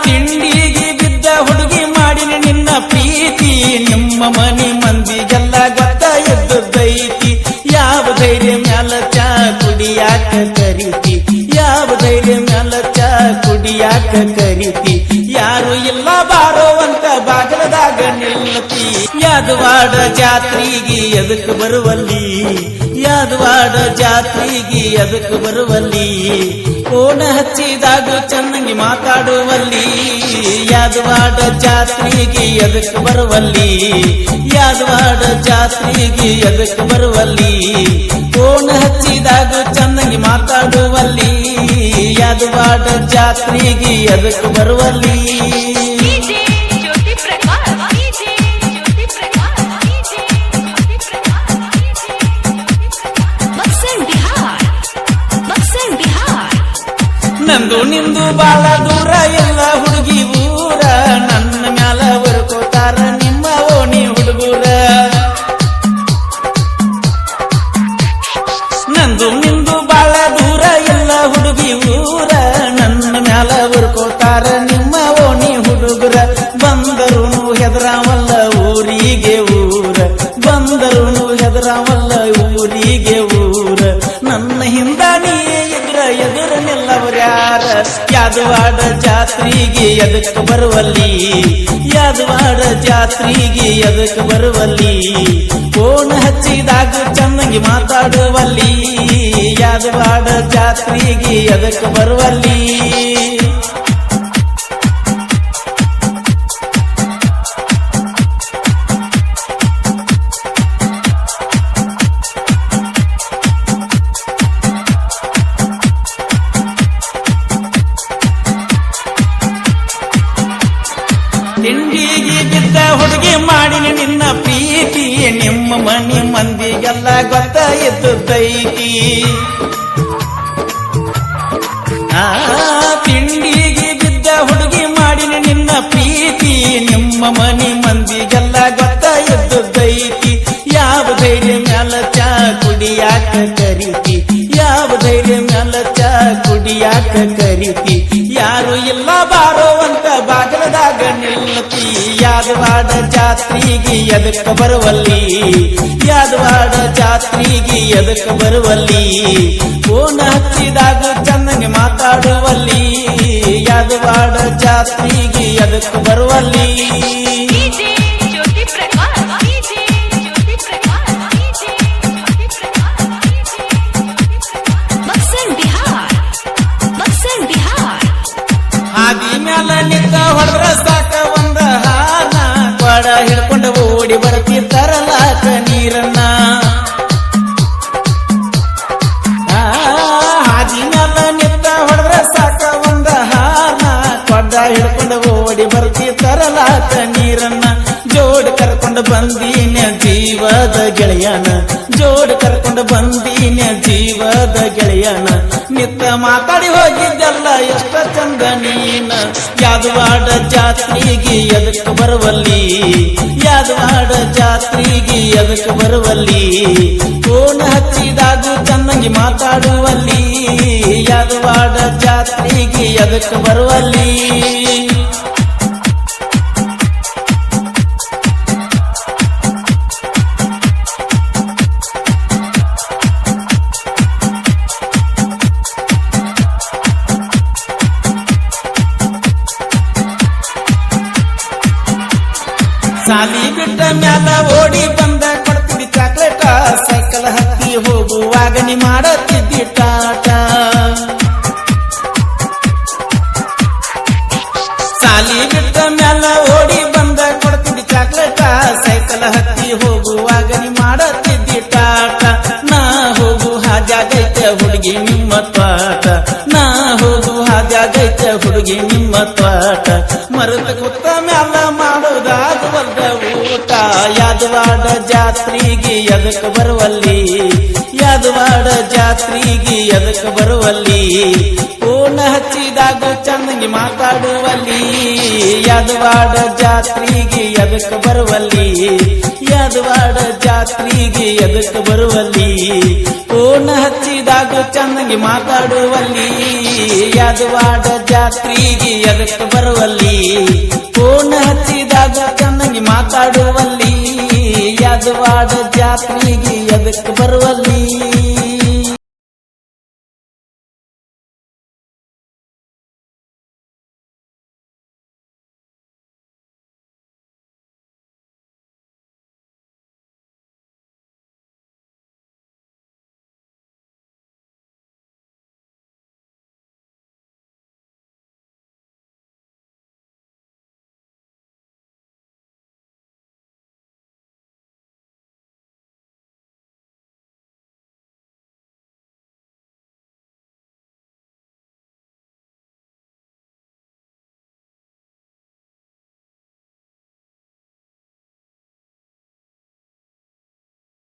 ತಿಂಡಿಗೆ ಬಿದ್ದ ಹುಡುಗಿ ಮಾಡಿನ ನಿನ್ನ ಪ್ರೀತಿ ನಿಮ್ಮ ಮನೆ ಮಂದಿಗೆಲ್ಲ ಗೊತ್ತ ಎದ್ದೈತಿ ಯಾವ ಧೈರ್ಯ ಮ್ಯಾಲ ಚಾ ಕುಡಿಯಾಕ ಕರಿತಿ ಯಾವ ಧೈರ್ಯ ಮ್ಯಾಲ ಚಾ ಕುಡಿಯಾಕ ಕರಿತಿ ಯಾರು ಇಲ್ಲ ಬಾರೋ ಅಂತ ಬಾಗಲದಾಗ ನಿಲ್ಲತಿ ಯಾದವಾಡ ಜಾತ್ರೆಗೆ ಎದಕ್ಕೆ ಬರುವಲ್ಲಿ ಯಾದವಾಡ ಜಾತ್ರೆಗೆ ಎದಕ್ಕೆ ಬರುವಲ್ಲಿ ಫೋನ್ ಹಚ್ಚಿದಾಗ ಚೆನ್ನಾಗಿ ಮಾತಾಡುವಲ್ಲಿ ಯಾದವಾಡ ಜಾತ್ರೆಗೆ ಎದಕ್ಕೆ ಬರುವಲ್ಲಿ ಯಾದವಾಡ ಜಾತ್ರೆಗೆ ಎದಕ್ಕೆ ಬರುವಲ್ಲಿ ಫೋನ್ ಹಚ್ಚಿದಾಗ ಚೆನ್ನಾಗಿ ಮಾತಾಡುವಲ್ಲಿ ಯಾದವಾಡ ಜಾತ್ರೆಗೆ ಎದಕ್ಕೆ ಬರುವಲ್ಲಿ ನಂದು ನಿಂದು ಬಾಳ ದೂರ ಎಲ್ಲ ಹುಡುಗಿ ಊರ ನನ್ನ ಮ್ಯಾಲ ಬರ್ಕೋತಾರ ನಿಮ್ಮ ಓಣಿ ಹುಡುಗೂರ ನಂದು ನಿಂದು ಬಾಳ ದೂರ ಎಲ್ಲ ಹುಡುಗಿ ಊರ ನನ್ನ ಮ್ಯಾಲ ಬರ್ಕೋತಾರ ನಿಮ್ಮ ಓಣಿ ಹುಡುಗರ ಬಂದರುನು ಹೆದರಾವಲ್ಲ ಊರಿಗೆ ಊರ ಬಂದರುನು ಹೆದರಾವಲ್ಲ ಊರಿಗೆ ಊರ ನನ್ನ ಹಿಂದ ನೀ ಎದುರ ನಿಲ್ಲವರ್ಯಾರ ಯಾದವಾಡ ಜಾತ್ರೆಗೆ ಎದಕ್ಕೆ ಬರುವಲ್ಲಿ ಯಾದವಾಡ ಜಾತ್ರೆಗೆ ಎದಕ್ಕೆ ಬರುವಲ್ಲಿ ಫೋನ್ ಹಚ್ಚಿದಾಗ ಚೆನ್ನಾಗಿ ಮಾತಾಡುವಲ್ಲಿ ಯಾದವಾಡ ಜಾತ್ರೆಗೆ ಎದಕ್ಕೆ ಬರುವಲ್ಲಿ ತಿಂಡಿಗೆ ಬಿದ್ದ ಹುಡುಗಿ ಮಾಡಿನ ನಿನ್ನ ಪ್ರೀತಿ ನಿಮ್ಮ ಮನೆ ಮಂದಿಗೆಲ್ಲ ಗೊತ್ತ ಎದ್ದೈತಿ ತಿಂಡಿಗೆ ಬಿದ್ದ ಹುಡುಗಿ ಮಾಡಿನ ನಿನ್ನ ಪ್ರೀತಿ ನಿಮ್ಮ ಮನೆ ಮಂದಿಗೆಲ್ಲ ಗೊತ್ತ ಎದ್ದೈತಿ ಯಾವ ಧೈರ್ಯ ಮ್ಯಾಲ ಚಾ ಕುಡಿಯಾಕ ಕರಿತಿ ಯಾವ ಧೈರ್ಯ ಮ್ಯಾಲ ಚಾ ಕುಡಿಯಾಕ ಕರಿತಿ ಯಾರು ಇಲ್ಲ ಬಾರೋ ಅಂತ ಬಾಗಲದಾಗ ನಿಲ್ಲತಿ ಯಾದವಾಡ ಜಾತ್ರೆಗೆ ಎದಕ್ಕೆ ಬರುವಲ್ಲಿ ಯಾದವಾಡ ಜಾತ್ರೆಗೆ ಎದಕ್ಕೆ ಬರುವಲ್ಲಿ ಫೋನ್ ಹಚ್ಚಿದಾಗ ಚೆನ್ನಾಗಿ ಮಾತಾಡುವಲ್ಲಿ ಯಾದವಾಡ ಜಾತ್ರೆಗೆ ಎದಕ್ಕೆ ಬರುವಲ್ಲಿ ಹಾದಿ ಮ್ಯಾಲ ನಿಂತ ಹೊಡೆದ್ರ ಸಾಕ ಒಂದ ಹಾನ ಕೊಡ ಹಿಡ್ಕೊಂಡು ಓಡಿ ಬರ್ತಿರ್ತಾರಲಾಕ ನೀರನ್ನ ಹಾದಿ ಮ್ಯಾಲ ನಿಂತ ಹೊಡೆದ್ರ ಸಾಕ ಒಂದ ಹಾನ ಕೊಡ ಹಿಡ್ಕೊಂಡು ಓಡಿ ಬರ್ತಿರ್ತಾರಲಾಕ ನೀರನ್ನ ಜೋಡ್ ಕರ್ಕೊಂಡು ಬಂದೀನ ಜೀವದ ಗೆಳೆಯನ ಜೋಡ್ ಕರ್ಕೊಂಡು ಬಂದೀನ ಜೀವದ ಗೆಳೆಯನ ನಿತ್ತ ಮಾತಾಡಿ ಹೋಗಿದ್ದೆಲ್ಲ ಎಷ್ಟ ಚಂದ ನೀನ ಯಾದವಾಡ ಜಾತ್ರೆಗೆ ಎದಕ್ಕೆ ಬರುವಲ್ಲಿ ಯಾದವಾಡ ಜಾತ್ರೆಗೆ ಎದಕ್ಕೆ ಬರುವಲ್ಲಿ ಫೋನ್ ಹಚ್ಚಿದಾಗ ಚೆನ್ನಾಗಿ ಮಾತಾಡುವಲ್ಲಿ ಯಾದವಾಡ ಜಾತ್ರೆಗೆ ಎದಕ್ಕೆ ಬರುವಲ್ಲಿ ಸಾಲಿ ಬಿಟ್ಟ ಮ್ಯಾಲ ಓಡಿ ಬಂದ ಕೊಡ್ತಿದ್ದಿ ಚಾಕ್ಲೇಟ ಸೈಕಲ್ ಹತ್ತಿ ಹೋಗುವಾಗ ನೀ ಮಾಡತ್ತಿದ್ದಿ ಟಾಟ ಸಾಲಿ ಬಿಟ್ಟ ಮ್ಯಾಲ ಓಡಿ ಬಂದ ಕೊಡ್ತಿದ್ದಿ ಚಾಕ್ಲೇಟ ಸೈಕಲ್ ಹತ್ತಿ ಹೋಗುವಾಗ ನೀ ಮಾಡತ್ತಿದ್ದಿ ಟಾಟ ನಾ ಹೋಗು ಹಾಜಾಗೈತೆ ಹುಡುಗಿ ನಿಮ್ಮ ತ್ವಾಟ ನಾ ಹೋಗು ಹಾಜಾಗೈತೆ ಹುಡುಗಿ ನಿಮ್ಮ ತ್ವಾಟ ಮರದ ಕುತ್ತ ಮ್ಯಾಲ ಮಾಡೋದಾದ ವರ್ಗ ಊಟ ಯಾದವಾಡ ಜಾತ್ರೆಗೆ ಎದಕ್ಕೆ ಬರುವಲ್ಲಿ ಯಾದವಾಡ ಜಾತ್ರೆಗೆ ಎದಕ್ಕೆ ಬರುವಲ್ಲಿ ಫೋನ್ ಹಚ್ಚಿದಾಗ ಚೆನ್ನಾಗಿ ಮಾತಾಡುವಲ್ಲಿ ಯಾದವಾಡ ಜಾತ್ರೆಗೆ ಎದಕ್ಕೆ ಬರುವಲ್ಲಿ ಯಾದವಾಡ ಜಾತ್ರೆಗೆ ಎದಕ್ಕೆ ಬರುವಲ್ಲಿ ಫೋನ್ ಹಚ್ಚಿದಾಗ ಚೆನ್ನಾಗಿ ಮಾತಾಡುವಲ್ಲಿ ಯಾದವಾಡ ಜಾತ್ರೆಗೆ ಎದಕ್ಕೆ ಬರುವಲ್ಲಿ ಫೋನ್ ಹಚ್ಚಿದಾಗ ಚೆನ್ನಾಗಿ ಮಾತಾಡುವಲ್ಲಿ ಯಾದವಾಡ ಜಾತ್ರೆಗೆ ಎದಕ್ಕೆ